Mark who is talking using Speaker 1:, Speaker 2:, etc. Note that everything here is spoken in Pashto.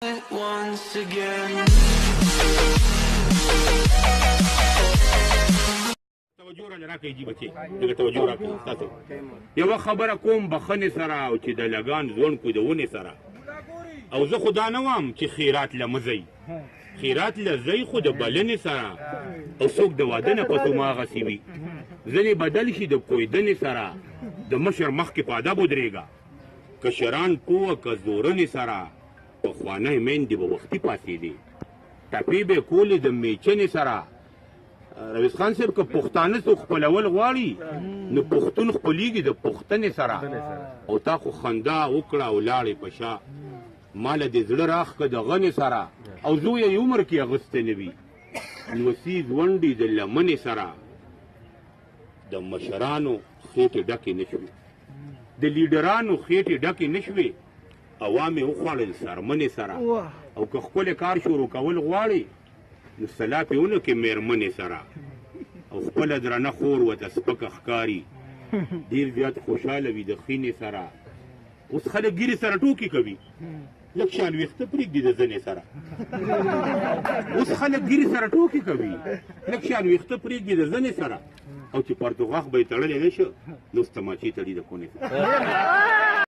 Speaker 1: once again.
Speaker 2: توجه را راکړئ جی بچي دغه توجه راکړئ تاسو یوه خبره کوم بخښنې سره او چې د لګان ځوړ کو د ونې سره او زه خو دا نه وایم چې خیرات له مه ځئ خیرات له ځئ خو د بلنې سره او څوک د واده نه پس هماغسې وي ځینې بدل شي د کویدنې سره د مشر مخکې په ادب ودرېږه کشران پوه که زورنې سره پخوانی میندې به وختي پاڅېدې ټپې به یې کولې د میچنې سره رویس خان صاحب که پښتانه څوک خپلول غواړي نو پښتون خپلېږي د پښتنې سره او تا خو خندا وکړه او لاړې په شا ماله دې زړه راښ که د غنې سره او زوی یې عمر کې اغوستی نه وي نوسي ځونډې د لمنې سره د مشرانو خېټې ډکې نه شوې د لیډرانو خېټې ډکې نه شوې عوام یې وخوړل سرمنې سره او که ښکلی کار شروع کول غواړي نو سلا پې ونکړې مېرمنې سره او خپله درنه خور ورته سپکه ښکاري ډېر زیات خوشحاله وي د خینې سره اوس خلک ګیرې سره ټوکې کوي لږ شان ویښته پرېږدي د زنې سره اوس خلک ګیرې سره ټوکې کوي لږ شان ویښته پرېږدي د زنې سره او چې پرتوغاښ به یې تړلی نه شه نو اوس تماچې تړي د کونې سره